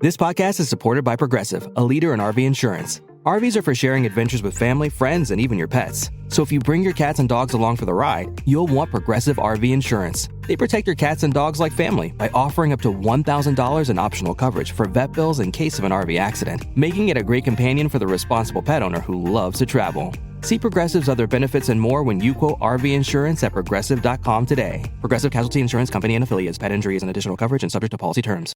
This podcast is supported by Progressive, a leader in RV insurance. RVs are for sharing adventures with family, friends, and even your pets. So if you bring your cats and dogs along for the ride, you'll want Progressive RV insurance. They protect your cats and dogs like family by offering up to $1,000 in optional coverage for vet bills in case of an RV accident, making it a great companion for the responsible pet owner who loves to travel. See Progressive's other benefits and more when you quote RV insurance at Progressive.com today. Progressive Casualty Insurance Company and Affiliates. Pet injuries and additional coverage and subject to policy terms.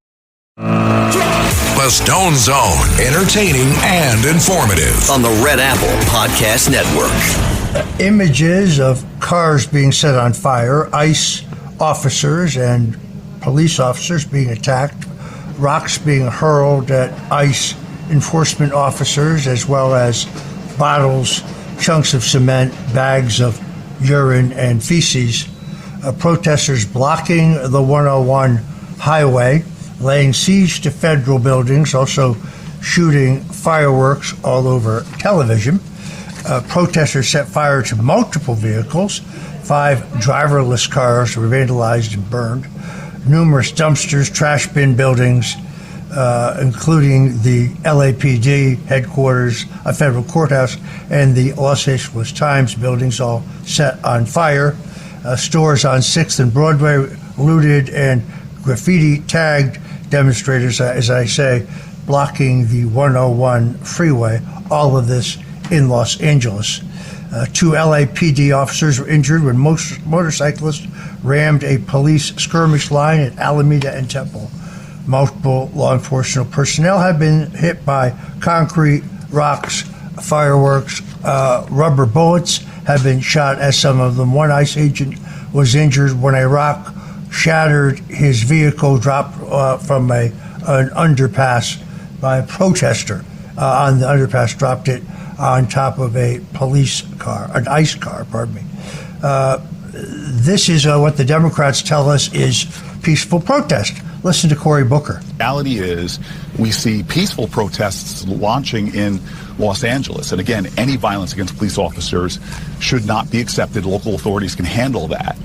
The Stone Zone, entertaining and informative on the Red Apple Podcast Network. Images of cars being set on fire, ICE officers and police officers being attacked, rocks being hurled at ICE enforcement officers, as well as bottles, chunks of cement, bags of urine and feces. Protesters blocking the 101 highway, laying siege to federal buildings, also shooting fireworks all over television. Protesters set fire to multiple vehicles. 5 driverless cars were vandalized and burned. Numerous dumpsters, trash bin buildings, including the LAPD headquarters, a federal courthouse, and the Los Angeles Times buildings all set on fire. Stores on 6th and Broadway looted, and graffiti tagged demonstrators, as I say, blocking the 101 freeway. All of this in Los Angeles. 2 LAPD officers were injured when motorcyclists rammed a police skirmish line at Alameda and Temple. Multiple law enforcement personnel have been hit by concrete, rocks, fireworks. Rubber bullets have been shot at some of them. One ICE agent was injured when a rock shattered his vehicle, dropped from an underpass by a protester on the underpass, dropped it on top of a police car, an ICE car, pardon me. This is what the Democrats tell us is peaceful protest. Listen to Cory Booker. The reality is we see peaceful protests launching in Los Angeles. And again, any violence against police officers should not be accepted. Local authorities can handle that.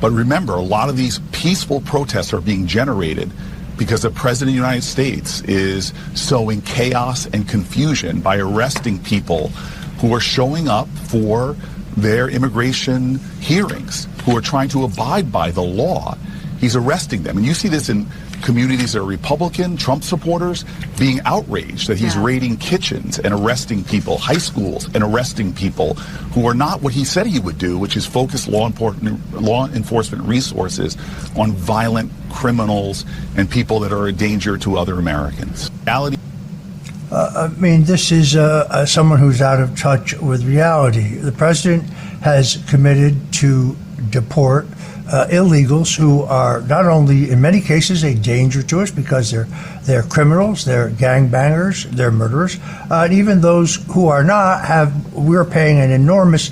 But remember, a lot of these peaceful protests are being generated because the President of the United States is sowing chaos and confusion by arresting people who are showing up for their immigration hearings, who are trying to abide by the law. He's arresting them. And you see this in communities that are Republican, Trump supporters, being outraged that he's raiding kitchens and arresting people, high schools and arresting people who are not what he said he would do, which is focus law enforcement resources on violent criminals and people that are a danger to other Americans. I mean, this is someone who's out of touch with reality. The president has committed to deport illegals who are not only, in many cases, a danger to us because they're criminals, they're gangbangers, they're murderers, and even those who are not we're paying an enormous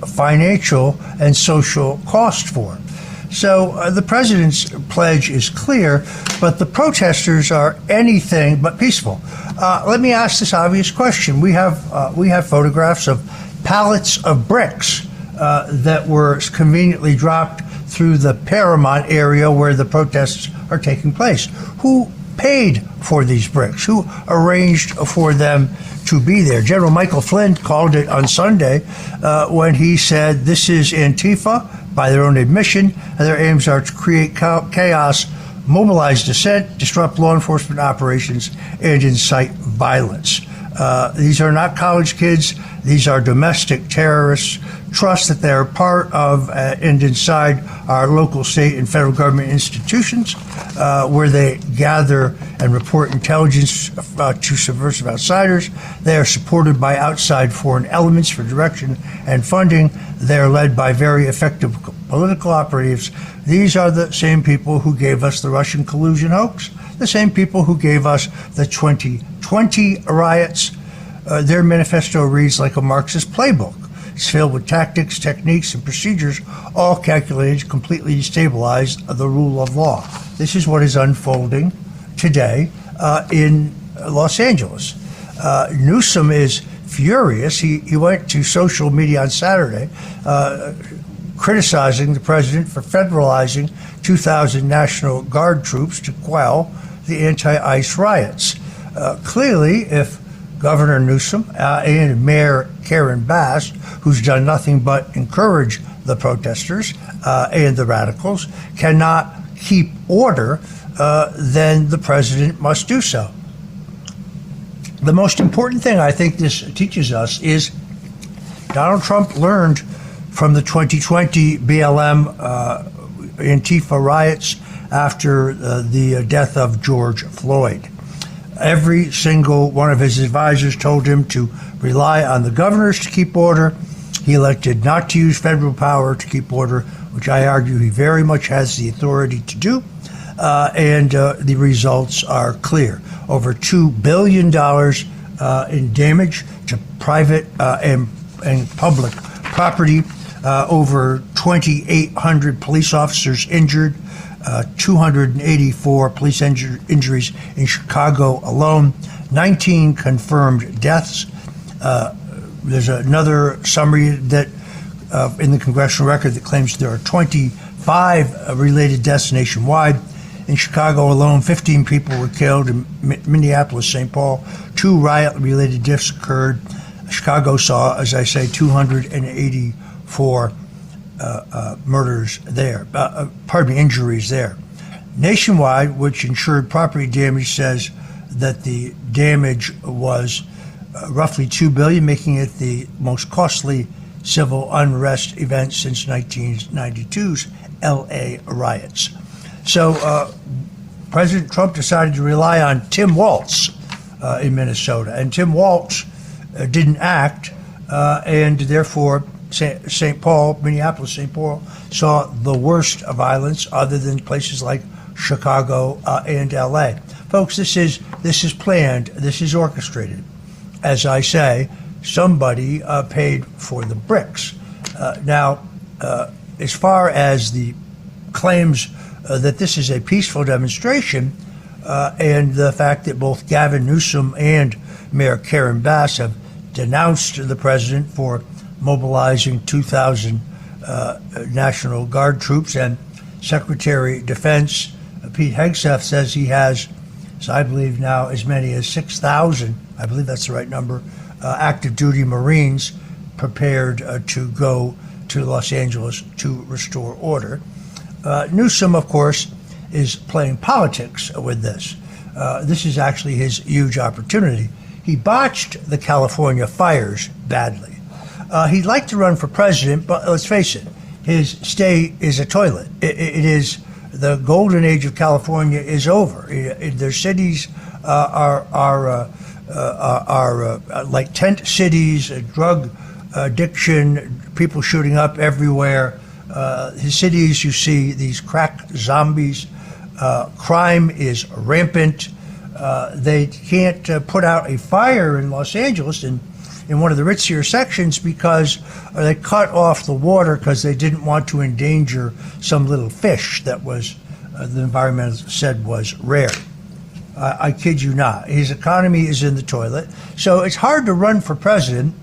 financial and social cost for. So the president's pledge is clear, but the protesters are anything but peaceful. Let me ask this obvious question: we have photographs of pallets of bricks that were conveniently dropped through the Paramount area where the protests are taking place. Who paid for these bricks? Who arranged for them to be there? General Michael Flynn called it on Sunday when he said this is Antifa, by their own admission, and their aims are to create chaos, mobilize dissent, disrupt law enforcement operations, and incite violence. These are not college kids. These are domestic terrorists. Trust that they're part of and inside our local, state, and federal government institutions where they gather and report intelligence to subversive outsiders. They are supported by outside foreign elements for direction and funding. They are led by very effective political operatives. These are the same people who gave us the Russian collusion hoax, the same people who gave us the 2020 riots. Their manifesto reads like a Marxist playbook. It's filled with tactics, techniques, and procedures, all calculated to completely destabilize the rule of law. This is what is unfolding today in Los Angeles. NEWSOM is furious. He went to social media on Saturday criticizing the president for federalizing 2,000 National Guard troops to quell the anti-ICE riots. Clearly, if Governor Newsom and Mayor Karen Bass, who's done nothing but encourage the protesters and the radicals, cannot keep order, then the president must do so. The most important thing I think this teaches us is Donald Trump learned from the 2020 BLM Antifa riots after the death of George Floyd. Every single one of his advisors told him to rely on the governors to keep order. He elected not to use federal power to keep order, which I argue he very much has the authority to do. And the results are clear. Over $2 billion in damage to private and public property, over 2,800 police officers injured, 284 police injuries in Chicago alone, 19 confirmed deaths. There's another summary that in the congressional record that claims there are 25 related deaths nationwide. In Chicago alone, 15 people were killed. In Minneapolis, St. Paul, 2 riot-related deaths occurred. Chicago saw, as I say, 284 murders there. Injuries there. Nationwide, which insured property damage, says that the damage was roughly $2 billion, making it the most costly civil unrest event since 1992's L.A. riots. So President Trump decided to rely on Tim Walz in Minnesota, and Tim Walz didn't act, and therefore St. Paul, Minneapolis, St. Paul, saw the worst violence other than places like Chicago and L.A. Folks, this is planned, this is orchestrated. As I say, somebody paid for the bricks. Now, as far as the claims that this is a peaceful demonstration, and the fact that both Gavin Newsom and Mayor Karen Bass have denounced the president for mobilizing 2,000 National Guard troops, and Secretary of Defense Pete Hegseth says he has, so I believe now, as many as 6,000, I believe that's the right number, active duty Marines prepared to go to Los Angeles to restore order. Newsom, of course, is playing politics with this. This is actually his huge opportunity. He botched the California fires badly. He'd like to run for president, but let's face it, his state is a toilet. It is the golden age of California is over. Their cities are like tent cities, drug addiction, people shooting up everywhere. His cities, you see these crack zombies. Crime is rampant. They can't put out a fire in Los Angeles in one of the ritzier sections because they cut off the water because they didn't want to endanger some little fish that was, the environmentalists said, was rare. I kid you not. His economy is in the toilet. So it's hard to run for president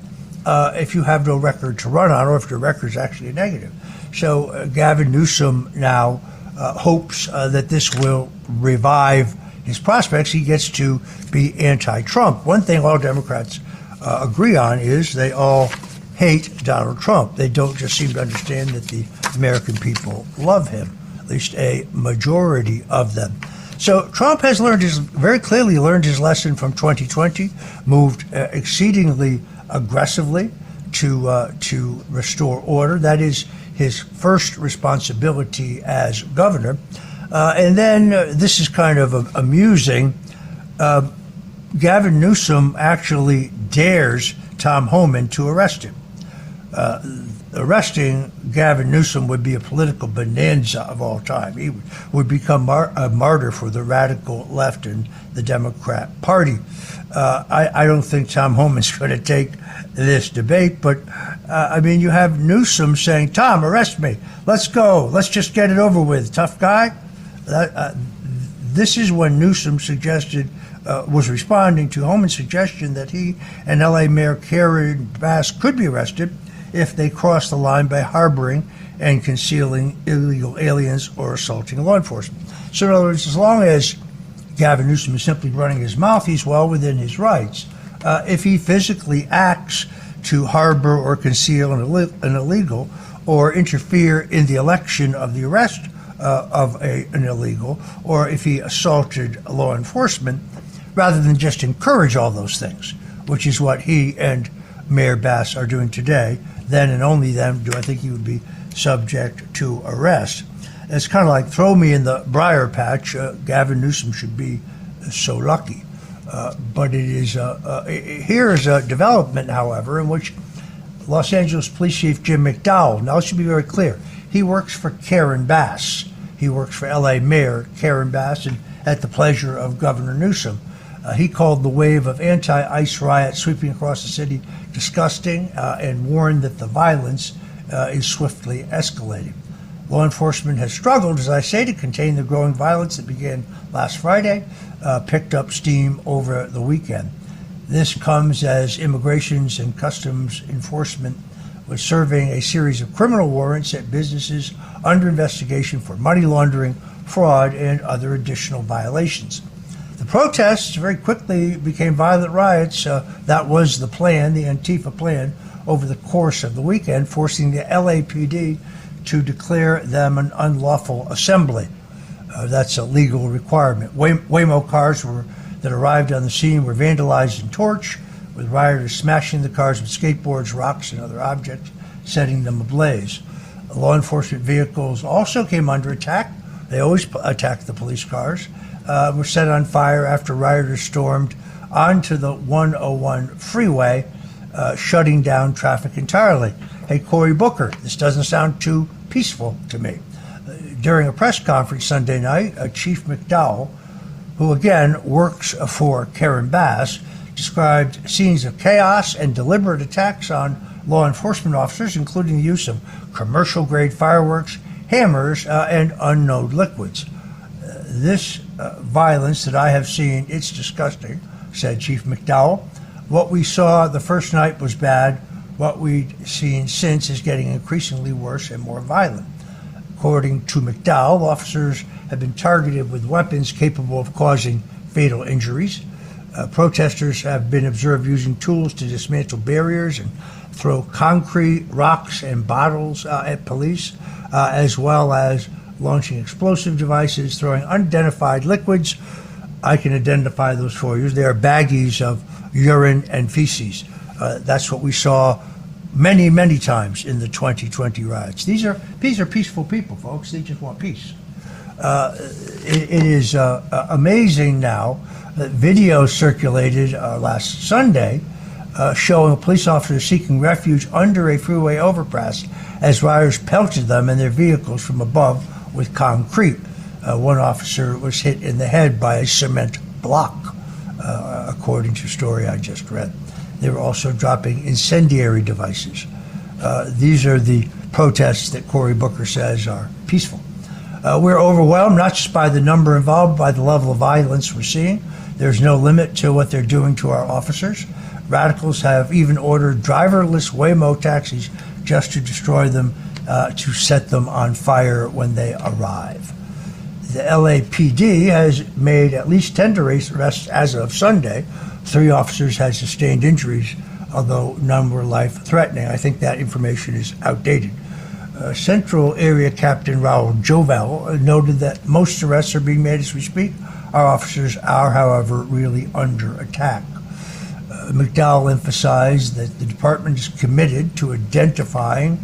if you have no record to run on, or if your record is actually negative. So Gavin Newsom now hopes that this will revive his prospects. He gets to be anti-Trump. One thing all Democrats agree on is they all hate Donald Trump. They don't just seem to understand that the American people love him, at least a majority of them. So Trump has very clearly learned his lesson from 2020, moved exceedingly aggressively to restore order. That is his first responsibility as governor. And then this is kind of amusing. Gavin Newsom actually dares Tom Homan to arrest him. Arresting Gavin Newsom would be a political bonanza of all time. He would become a martyr for the radical left and the Democrat Party. I don't think Tom Homan's going to take this debate, but I mean, you have Newsom saying, Tom, arrest me. Let's go. Let's just get it over with. Tough guy. This is when Newsom was responding to Homan's suggestion that he and L.A. Mayor Karen Bass could be arrested if they crossed the line by harboring and concealing illegal aliens or assaulting law enforcement. So in other words, as long as Gavin Newsom is simply running his mouth, he's well within his rights. If he physically acts to harbor or conceal an illegal or interfere in the election of the arrest of an illegal, or if he assaulted law enforcement, rather than just encourage all those things, which is what he and Mayor Bass are doing today, then and only then do I think he would be subject to arrest. It's kind of like throw me in the briar patch. Gavin Newsom should be so lucky. But it is here is a development, however, in which Los Angeles Police Chief Jim McDowell, now it should be very clear, he works for Karen Bass. He works for L.A. Mayor Karen Bass, and at the pleasure of Governor Newsom. He called the wave of anti-ICE riots sweeping across the city disgusting and warned that the violence is swiftly escalating. Law enforcement has struggled, as I say, to contain the growing violence that began last Friday, picked up steam over the weekend. This comes as Immigrations and Customs Enforcement was serving a series of criminal warrants at businesses under investigation for money laundering, fraud, and other additional violations. The protests very quickly became violent riots. That was the plan, the Antifa plan, over the course of the weekend, forcing the LAPD to declare them an unlawful assembly. That's a legal requirement. Waymo cars that arrived on the scene were vandalized and torched, with rioters smashing the cars with skateboards, rocks, and other objects, setting them ablaze. Law enforcement vehicles also came under attack. They always attack the police cars. Were set on fire after rioters stormed onto the 101 freeway, shutting down traffic entirely. Hey, Cory Booker, this doesn't sound too peaceful to me. During a press conference Sunday night, Chief McDowell, who again works for Karen Bass, described scenes of chaos and deliberate attacks on law enforcement officers, including the use of commercial-grade fireworks, hammers, and unknown liquids. This violence that I have seen, it's disgusting, said Chief McDowell. What we saw the first night was bad. What we've seen since is getting increasingly worse and more violent. According to McDowell, officers have been targeted with weapons capable of causing fatal injuries. Protesters have been observed using tools to dismantle barriers and throw concrete, rocks, and bottles at police, as well as launching explosive devices, throwing unidentified liquids. I can identify those for you. They are baggies of urine and feces. That's what we saw many, many times in the 2020 riots. These are peaceful people, folks. They just want peace. It is amazing now that video circulated last Sunday showing a police officer seeking refuge under a freeway overpass as rioters pelted them and their vehicles from above with concrete. One officer was hit in the head by a cement block, according to a story I just read. They were also dropping incendiary devices. These are the protests that Cory Booker says are peaceful. We're overwhelmed, not just by the number involved, by the level of violence we're seeing. There's no limit to what they're doing to our officers. Radicals have even ordered driverless Waymo taxis just to destroy them, to set them on fire when they arrive. The LAPD has made at least 10 arrests as of Sunday. 3 officers had sustained injuries, although none were life-threatening. I think that information is outdated. Central Area Captain Raul Jovel noted that most arrests are being made as we speak. Our officers are, however, really under attack. McDowell emphasized that the department is committed to identifying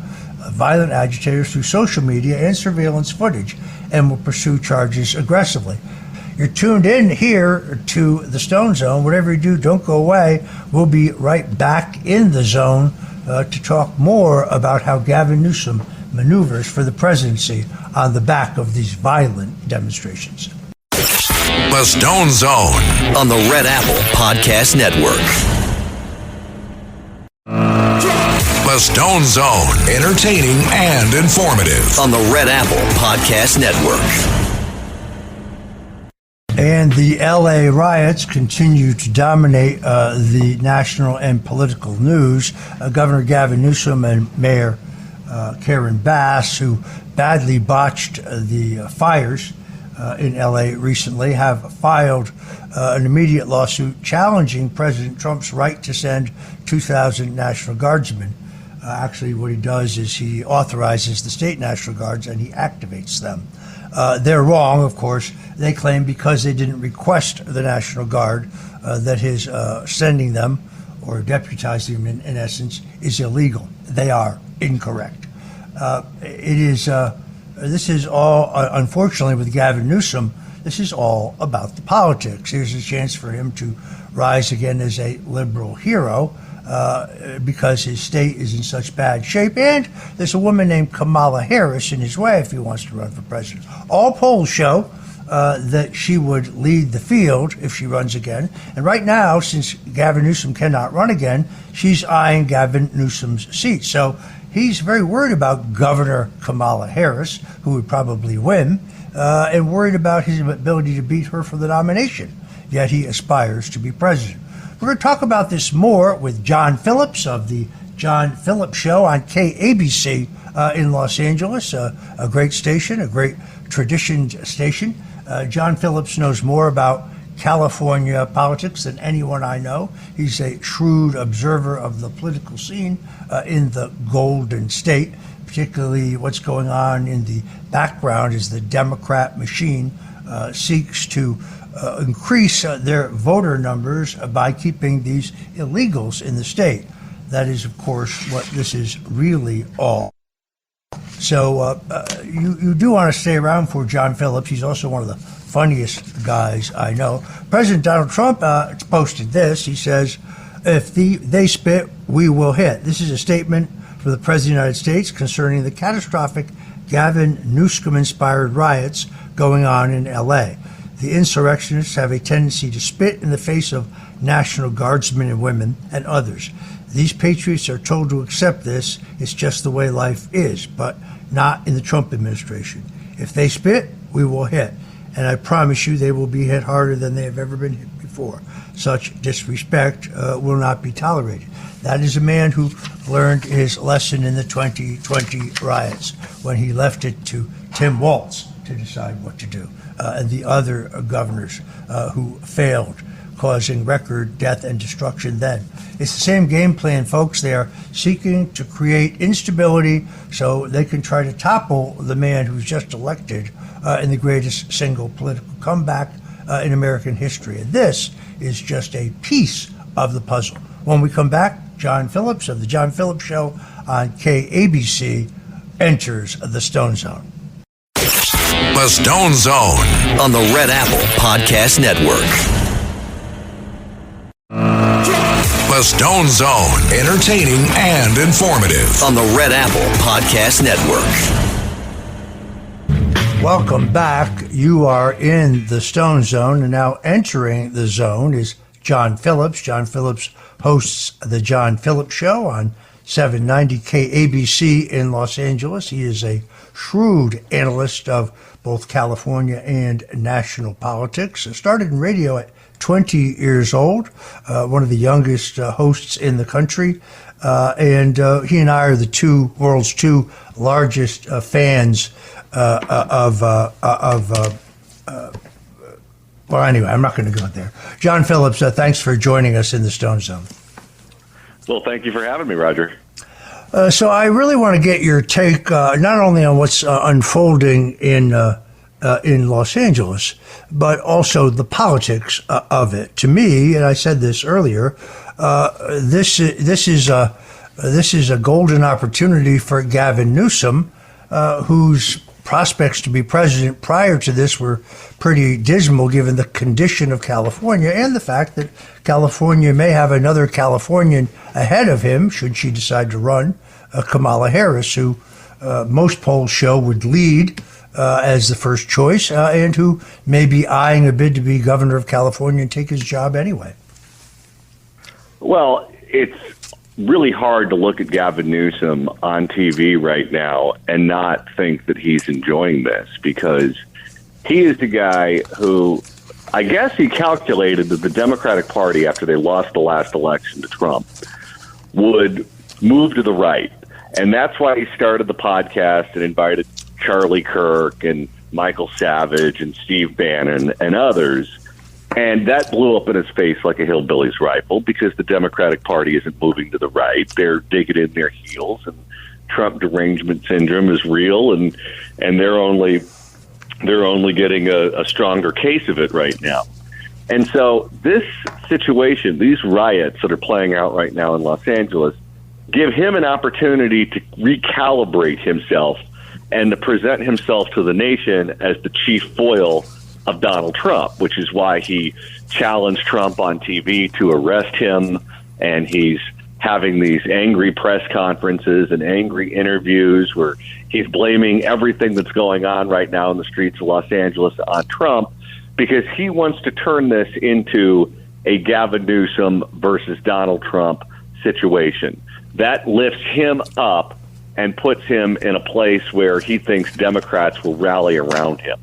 violent agitators through social media and surveillance footage and will pursue charges aggressively. You're tuned in here to the Stone Zone. Whatever you do, don't go away. We'll be right back in the zone to talk more about how Gavin Newsom maneuvers for the presidency on the back of these violent demonstrations. The Stone Zone on the Red Apple Podcast Network. The Stone Zone, entertaining and informative On the Red Apple Podcast Network. And the LA riots continue to dominate the national and political news. Governor Gavin Newsom and Mayor Karen Bass, who badly botched the fires in L.A. recently have filed an immediate lawsuit challenging President Trump's right to send 2,000 National Guardsmen. Actually, what he does is he authorizes the state National Guards and he activates them. They're wrong, of course. They claim because they didn't request the National Guard that his sending them or deputizing them in essence is illegal. They are incorrect. This is all, unfortunately, with Gavin Newsom, this is all about the politics. Here's a chance for him to rise again as a liberal hero because his state is in such bad shape. And there's a woman named Kamala Harris in his way if he wants to run for president. All polls show that she would lead the field if she runs again. And right now, since Gavin Newsom cannot run again, she's eyeing Gavin Newsom's seat. So he's very worried about Governor Kamala Harris, who would probably win, and worried about his ability to beat her for the nomination. Yet he aspires to be president. We're going to talk about this more with John Phillips of the John Phillips Show on KABC in Los Angeles, a great station, a great traditioned station. John Phillips knows more about California politics than anyone I know. He's a shrewd observer of the political scene in the Golden State, particularly what's going on in the background as the Democrat machine seeks to increase their voter numbers by keeping these illegals in the state. That is, of course, what this is really all. So you do want to stay around for John Phillips. He's also one of the funniest guys I know. President Donald Trump posted this. He says, if they spit, we will hit. This is a statement from the President of the United States concerning the catastrophic Gavin Newsom-inspired riots going on in L.A. The insurrectionists have a tendency to spit in the face of National Guardsmen and women and others. These patriots are told to accept this. It's just the way life is, but not in the Trump administration. If they spit, we will hit. And I promise you they will be hit harder than they have ever been hit before. Such disrespect will not be tolerated. That is a man who learned his lesson in the 2020 riots when he left it to Tim Walz to decide what to do, and the other governors who failed, causing record death and destruction then. It's the same game plan, folks. They are seeking to create instability so they can try to topple the man who's just elected in the greatest single political comeback in American history. And this is just a piece of the puzzle. When we come back, John Phillips of the John Phillips Show on KABC enters the Stone Zone. The Stone Zone on the Red Apple Podcast Network. The Stone Zone, entertaining and informative On the Red Apple Podcast Network. Welcome back. You are in the Stone Zone, and now entering the zone is John Phillips. John Phillips hosts the John Phillips Show on 790 KABC in Los Angeles. He is a shrewd analyst of both California and national politics. Started in radio at 20 years old, one of the youngest hosts in the country. And he and I are the world's two largest fans well, anyway, I'm not going to go there. John Phillips, thanks for joining us in the Stone Zone. Well, thank you for having me, Roger. So I really want to get your take not only on what's unfolding in Los Angeles, but also the politics of it. To me, and I said this earlier, this is a golden opportunity for Gavin Newsom, whose prospects to be president prior to this were pretty dismal given the condition of California and the fact that California may have another Californian ahead of him should she decide to run, Kamala Harris, who most polls show would lead as the first choice and who may be eyeing a bid to be governor of California and take his job anyway. Well, it's really hard to look at Gavin Newsom on TV right now and not think that he's enjoying this, because he is the guy who, I guess he calculated that the Democratic Party, after they lost the last election to Trump, would move to the right. And that's why he started the podcast and invited Charlie Kirk and Michael Savage and Steve Bannon and others. And that blew up in his face like a hillbilly's rifle because the Democratic Party isn't moving to the right. They're digging in their heels, and Trump derangement syndrome is real, and they're only getting a stronger case of it right now. And so this situation, these riots that are playing out right now in Los Angeles, give him an opportunity to recalibrate himself and to present himself to the nation as the chief foil of Donald Trump, which is why he challenged Trump on TV to arrest him, and he's having these angry press conferences and angry interviews where he's blaming everything that's going on right now in the streets of Los Angeles on Trump, because he wants to turn this into a Gavin Newsom versus Donald Trump situation. That lifts him up and puts him in a place where he thinks Democrats will rally around him.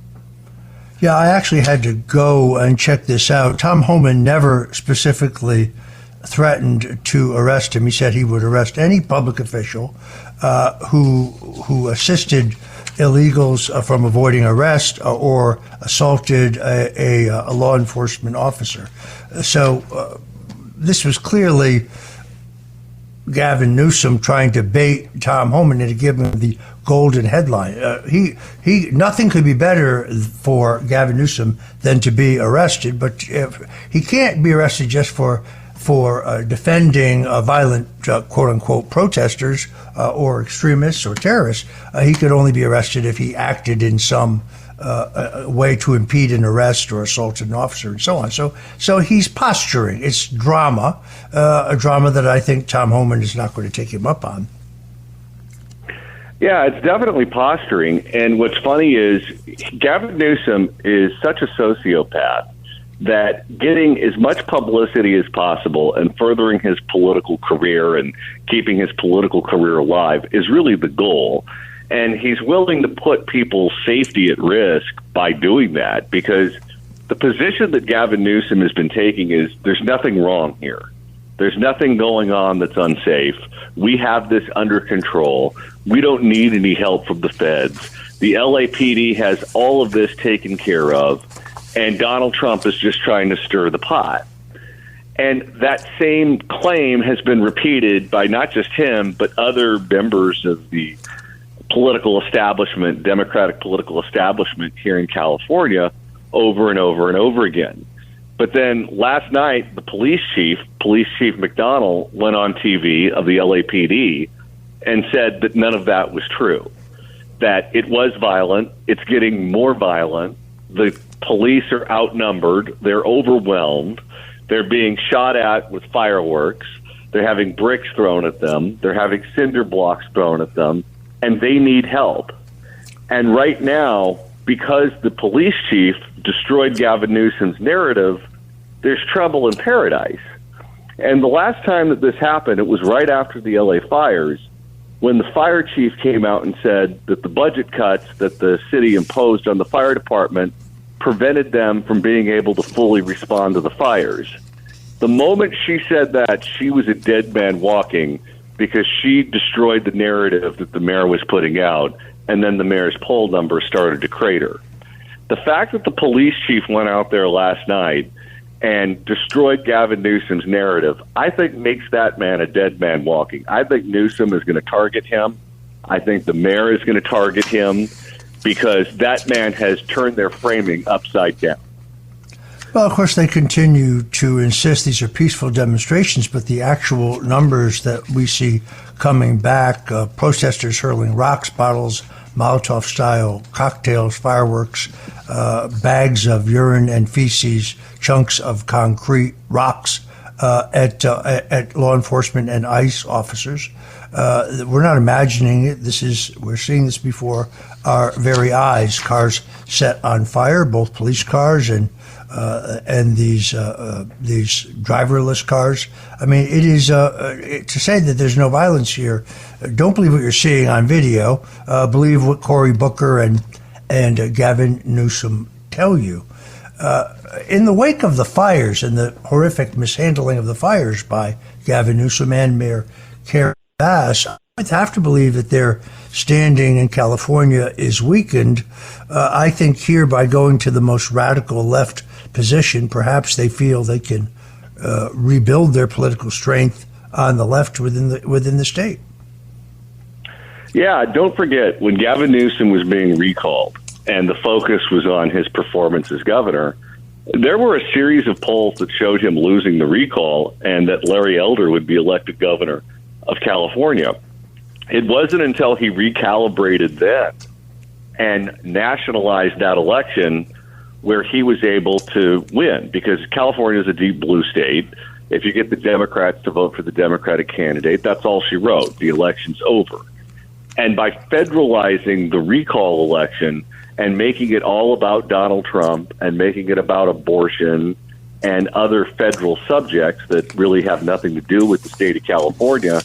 Yeah, I actually had to go and check this out. Tom Homan never specifically threatened to arrest him. He said he would arrest any public official who assisted illegals from avoiding arrest or assaulted a law enforcement officer. So this was clearly Gavin Newsom trying to bait Tom Homan into giving him the golden headline. Nothing could be better for Gavin Newsom than to be arrested, but he can't be arrested just for defending violent, quote unquote, protesters or extremists or terrorists. He could only be arrested if he acted in some way to impede an arrest or assault an officer and so on. So he's posturing. It's drama, a drama that I think Tom Homan is not going to take him up on. Yeah, it's definitely posturing. And what's funny is Gavin Newsom is such a sociopath that getting as much publicity as possible and furthering his political career and keeping his political career alive is really the goal. And he's willing to put people's safety at risk by doing that, because the position that Gavin Newsom has been taking is there's nothing wrong here. There's nothing going on that's unsafe. We have this under control. We don't need any help from the feds. The LAPD has all of this taken care of, and Donald Trump is just trying to stir the pot. And that same claim has been repeated by not just him, but other members of the political establishment, Democratic political establishment here in California, over and over and over again. But then last night, the Police Chief McDonnell, went on TV of the LAPD and said that none of that was true, that it was violent, it's getting more violent, the police are outnumbered, they're overwhelmed, they're being shot at with fireworks, they're having bricks thrown at them, they're having cinder blocks thrown at them, and they need help. And right now, because the police chief destroyed Gavin Newsom's narrative, there's trouble in paradise. And the last time that this happened, it was right after the LA fires, when the fire chief came out and said that the budget cuts that the city imposed on the fire department prevented them from being able to fully respond to the fires. The moment she said that, she was a dead man walking, because she destroyed the narrative that the mayor was putting out, and then the mayor's poll numbers started to crater. The fact that the police chief went out there last night and destroyed Gavin Newsom's narrative, I think makes that man a dead man walking. I think Newsom is going to target him. I think the mayor is going to target him, because that man has turned their framing upside down. Well, of course, they continue to insist these are peaceful demonstrations, but the actual numbers that we see coming back, protesters hurling rocks, bottles, Molotov-style cocktails, fireworks, bags of urine and feces, chunks of concrete, rocks at law enforcement and ICE officers. We're not imagining it. We're seeing this before our very eyes. Cars set on fire, both police cars and these driverless cars. I mean, it is to say that there's no violence here. Don't believe what you're seeing on video. Believe what Cory Booker and Gavin Newsom tell you. In the wake of the fires and the horrific mishandling of the fires by Gavin Newsom and Mayor Karen Bass, have to believe that their standing in California is weakened. I think here, by going to the most radical left position, perhaps they feel they can rebuild their political strength on the left within the state. Yeah, don't forget, when Gavin Newsom was being recalled and the focus was on his performance as governor, there were a series of polls that showed him losing the recall and that Larry Elder would be elected governor of California. It wasn't until he recalibrated then and nationalized that election where he was able to win, because California is a deep blue state. If you get the Democrats to vote for the Democratic candidate, that's all she wrote. The election's over. And by federalizing the recall election and making it all about Donald Trump and making it about abortion and other federal subjects that really have nothing to do with the state of California,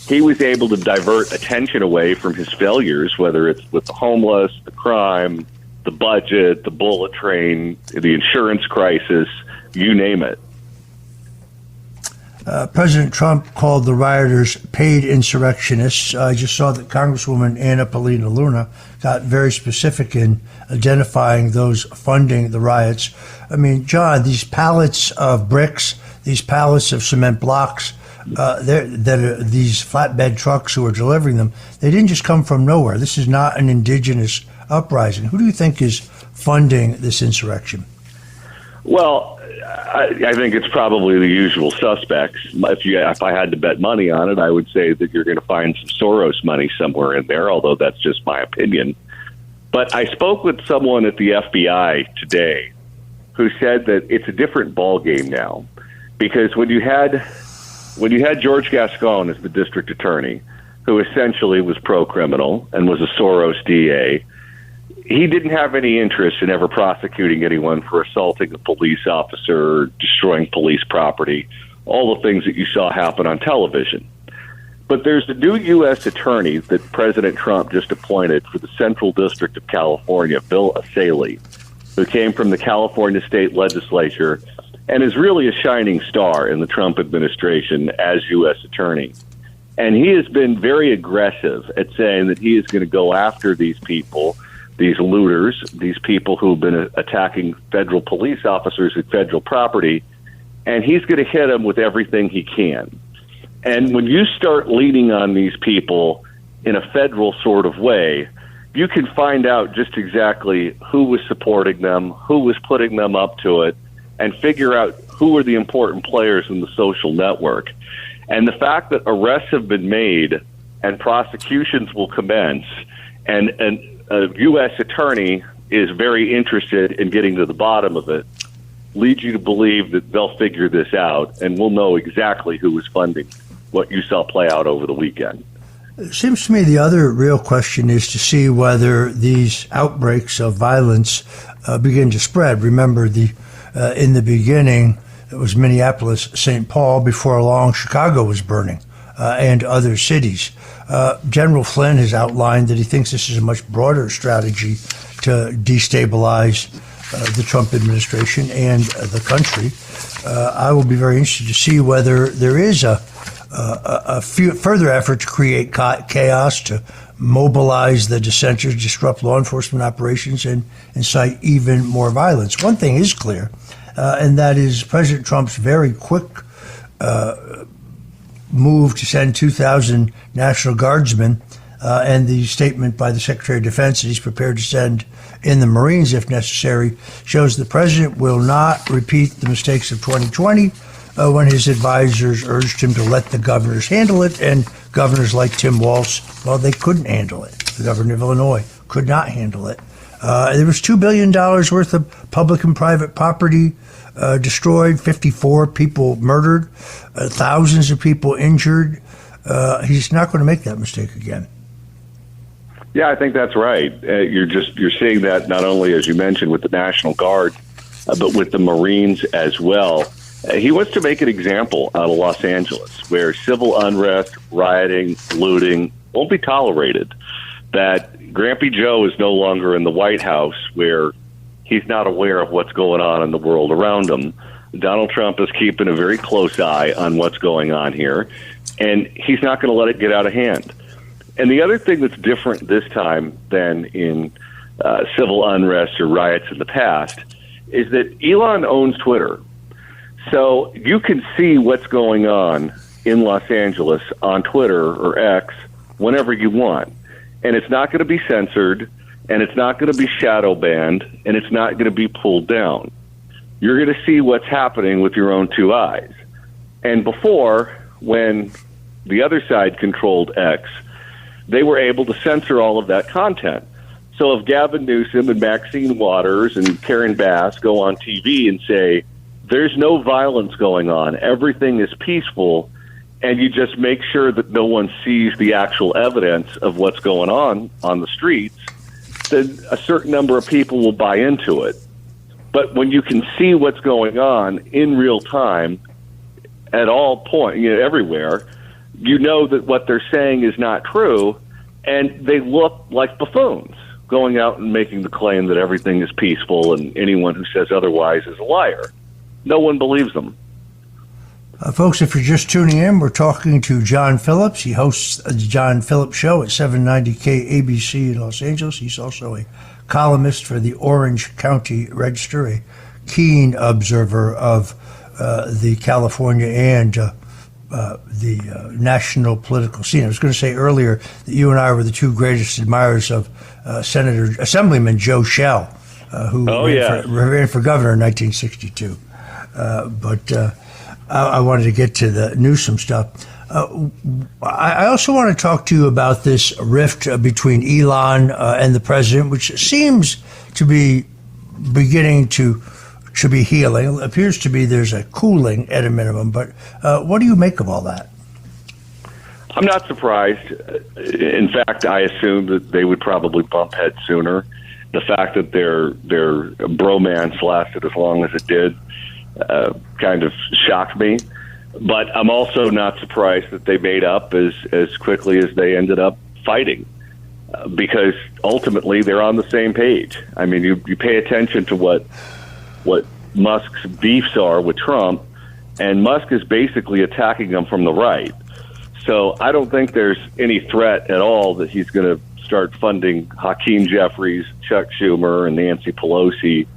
he was able to divert attention away from his failures, whether it's with the homeless, the crime, the budget, the bullet train, the insurance crisis, you name it. President Trump called the rioters paid insurrectionists. I just saw that Congresswoman Anna Paulina Luna got very specific in identifying those funding the riots. I mean, John, these pallets of bricks, these pallets of cement blocks, these flatbed trucks who are delivering them, they didn't just come from nowhere. This is not an indigenous uprising. Who do you think is funding this insurrection? Well, I think it's probably the usual suspects. If I had to bet money on it, I would say that you're going to find some Soros money somewhere in there, although that's just my opinion. But I spoke with someone at the FBI today who said that it's a different ballgame now, because when you had George Gascon as the district attorney, who essentially was pro-criminal and was a Soros DA, he didn't have any interest in ever prosecuting anyone for assaulting a police officer, destroying police property, all the things that you saw happen on television. But there's a new U.S. attorney that President Trump just appointed for the Central District of California, Bill Asaley, who came from the California State Legislature and is really a shining star in the Trump administration as U.S. attorney. And he has been very aggressive at saying that he is going to go after these people, these looters, these people who've been attacking federal police officers at federal property, and he's going to hit them with everything he can. And when you start leaning on these people in a federal sort of way, you can find out just exactly who was supporting them, who was putting them up to it, and figure out who are the important players in the social network. And the fact that arrests have been made and prosecutions will commence, and a U.S. attorney is very interested in getting to the bottom of it, leads you to believe that they'll figure this out, and we'll know exactly who was funding what you saw play out over the weekend. It seems to me the other real question is to see whether these outbreaks of violence begin to spread. Remember, in the beginning, it was Minneapolis, St. Paul. Before long, Chicago was burning, and other cities. General Flynn has outlined that he thinks this is a much broader strategy to destabilize the Trump administration and the country. I will be very interested to see whether there is a further effort to create chaos, to mobilize the dissenters, disrupt law enforcement operations, and incite even more violence. One thing is clear, and that is President Trump's very quick move to send 2,000 National Guardsmen and the statement by the Secretary of Defense that he's prepared to send in the Marines if necessary shows the president will not repeat the mistakes of 2020 when his advisors urged him to let the governors handle it. And governors like Tim Walz, well, they couldn't handle it. The governor of Illinois could not handle it. There was $2 billion worth of public and private property destroyed, 54 people murdered, thousands of people injured. He's not going to make that mistake again. Yeah, I think that's right. You're seeing that not only, as you mentioned, with the National Guard, but with the Marines as well. He wants to make an example out of Los Angeles, where civil unrest, rioting, looting won't be tolerated. That Grampy Joe is no longer in the White House, where he's not aware of what's going on in the world around him. Donald Trump is keeping a very close eye on what's going on here, and he's not going to let it get out of hand. And the other thing that's different this time than in civil unrest or riots in the past is that Elon owns Twitter. So you can see what's going on in Los Angeles on Twitter or X whenever you want. And it's not going to be censored, and it's not going to be shadow banned, and it's not going to be pulled down. You're going to see what's happening with your own two eyes. And before, when the other side controlled X, they were able to censor all of that content. So if Gavin Newsom and Maxine Waters and Karen Bass go on TV and say, there's no violence going on, everything is peaceful, and you just make sure that no one sees the actual evidence of what's going on the streets, then a certain number of people will buy into it. But when you can see what's going on in real time at all points, everywhere, you know that what they're saying is not true, and they look like buffoons going out and making the claim that everything is peaceful and anyone who says otherwise is a liar. No one believes them. Folks, if you're just tuning in, we're talking to John Phillips. He hosts the John Phillips Show at 790 KABC in Los Angeles. He's also a columnist for the Orange County Register, a keen observer of the California and the national political scene. I was going to say earlier that you and I were the two greatest admirers of Assemblyman Joe Schell, who ran for governor in 1962. But I wanted to get to the NEWSOM stuff. I also want to talk to you about this rift between Elon and the president, which seems to be beginning to be healing. It appears to be there's a cooling at a minimum. But what do you make of all that? I'm not surprised. In fact, I assumed that they would probably bump heads sooner. The fact that their bromance lasted as long as it did kind of shocked me. But I'm also not surprised that they made up as quickly as they ended up fighting, because ultimately they're on the same page. I mean, you pay attention to what Musk's beefs are with Trump, and Musk is basically attacking them from the right. So I don't think there's any threat at all that he's going to start funding Hakeem Jeffries, Chuck Schumer, and Nancy Pelosi,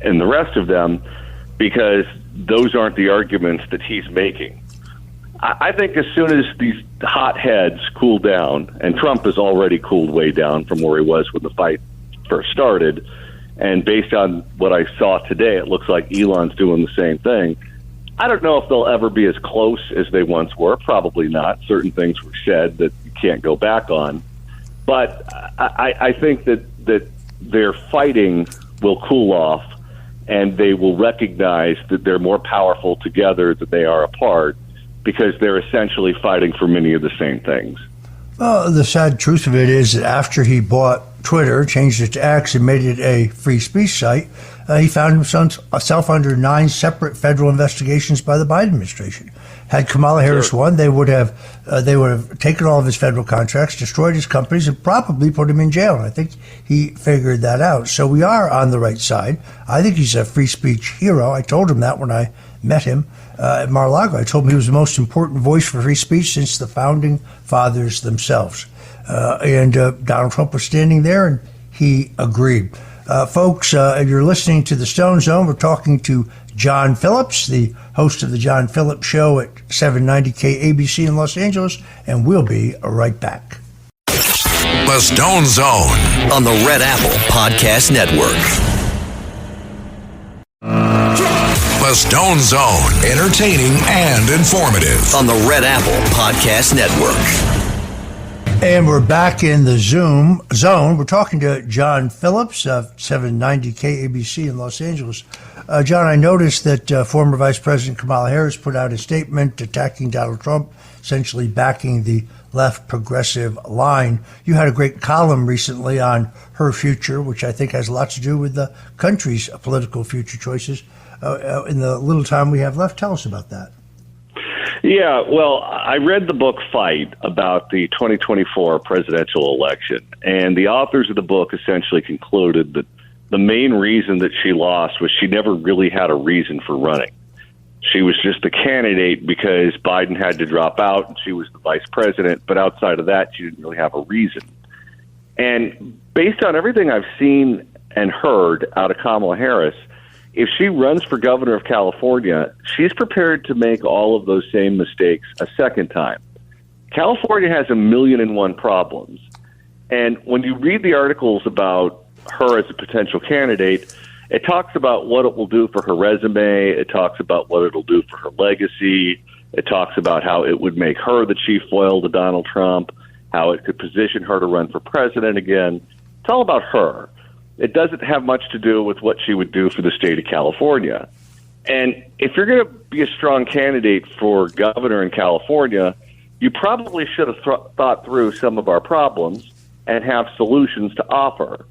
and the rest of them, because those aren't the arguments that he's making. I think as soon as these hot heads cool down, and Trump has already cooled way down from where he was when the fight first started, and based on what I saw today, it looks like Elon's doing the same thing. I don't know if they'll ever be as close as they once were. Probably not. Certain things were said that you can't go back on. But I think that their fighting will cool off, and they will recognize that they're more powerful together than they are apart, because they're essentially fighting for many of the same things. Well, the sad truth of it is that after he bought Twitter, changed it to X, and made it a free speech site, he found himself under 9 separate federal investigations by the Biden administration. Had Kamala Harris won, they would have taken all of his federal contracts, destroyed his companies, and probably put him in jail. And I think he figured that out. So we are on the right side. I think he's a free speech hero. I told him that when I met him at Mar-a-Lago. I told him he was the most important voice for free speech since the founding fathers themselves. And Donald Trump was standing there, and he agreed. Folks, you're listening to the Stone Zone. We're talking to John Phillips, the host of the John Phillips Show at 790 KABC in Los Angeles, and we'll be right back. The Stone Zone on the Red Apple Podcast Network. The Stone Zone, entertaining and informative On the Red Apple Podcast Network. And we're back in the Zoom zone. We're talking to John Phillips of 790 KABC in Los Angeles. John, I noticed that former Vice President Kamala Harris put out a statement attacking Donald Trump, essentially backing the left progressive line. You had a great column recently on her future, which I think has a lot to do with the country's political future choices. In the little time we have left, tell us about that. Yeah, well, I read the book Fight about the 2024 presidential election, and the authors of the book essentially concluded that the main reason that she lost was she never really had a reason for running. She was just the candidate because Biden had to drop out and she was the vice president. But outside of that, she didn't really have a reason. And based on everything I've seen and heard out of Kamala Harris, if she runs for governor of California, she's prepared to make all of those same mistakes a second time. California has 1,000,001 problems. And when you read the articles about her as a potential candidate, it talks about what it will do for her resume. It talks about what it'll do for her legacy. It talks about how it would make her the chief foil to Donald Trump, how it could position her to run for president again. It's all about her. It doesn't have much to do with what she would do for the state of California. And if you're going to be a strong candidate for governor in California, you probably should have thought through some of our problems and have solutions to offer.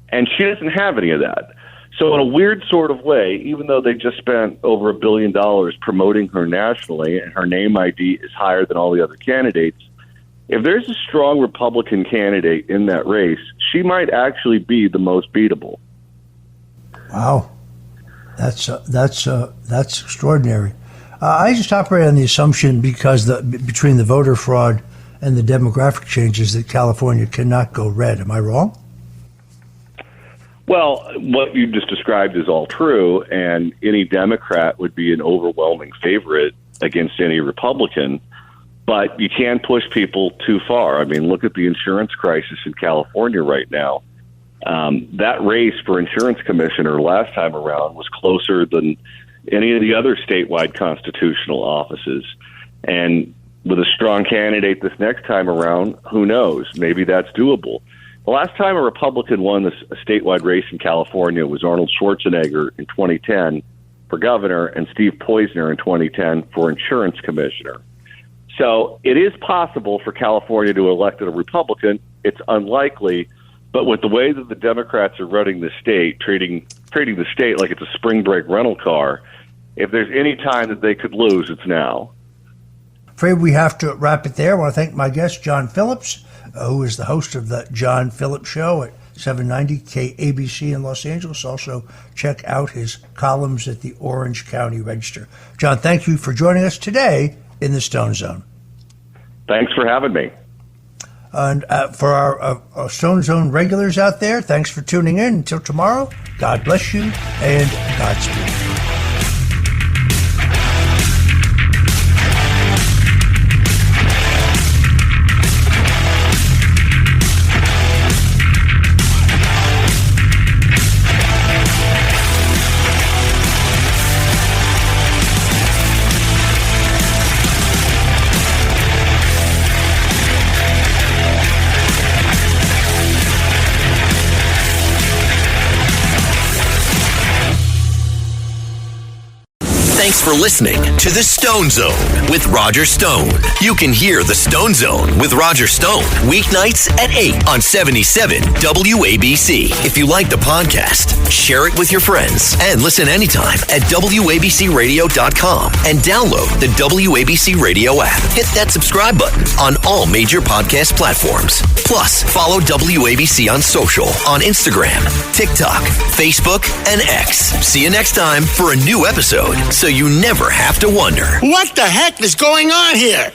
And she doesn't have any of that. So in a weird sort of way, even though they just spent over $1 billion promoting her nationally and her name ID is higher than all the other candidates, if there's a strong Republican candidate in that race, she might actually be the most beatable. Wow, that's extraordinary. I just operate on the assumption because between the voter fraud and the demographic changes that California cannot go red. Am I wrong? Well, what you just described is all true, and any Democrat would be an overwhelming favorite against any Republican. But you can't push people too far. I mean, look at the insurance crisis in California right now. That race for insurance commissioner last time around was closer than any of the other statewide constitutional offices. And with a strong candidate this next time around, who knows? Maybe that's doable. The last time a Republican won a statewide race in California was Arnold Schwarzenegger in 2010 for governor and Steve Poizner in 2010 for insurance commissioner. So it is possible for California to elect a Republican. It's unlikely, but with the way that the Democrats are running the state, treating the state like it's a spring break rental car, if there's any time that they could lose, it's now. Afraid we have to wrap it there. I want to thank my guest, John Phillips, who is the host of the John Phillips Show at 790 KABC in Los Angeles. Also, check out his columns at the Orange County Register. John, thank you for joining us today in the Stone Zone. Thanks for having me. And for our Stone Zone regulars out there, thanks for tuning in. Until tomorrow, God bless you and Godspeed. Thanks for listening to the Stone Zone with Roger Stone. You can hear the Stone Zone with Roger Stone weeknights at 8 on 77 WABC. If you like the podcast, share it with your friends and listen anytime at WABCRadio.com and download the WABC Radio app. Hit that subscribe button on all major podcast platforms. Plus, follow WABC on social on Instagram, TikTok, Facebook, and X. See you next time for a new episode so you never have to wonder. What the heck is going on here?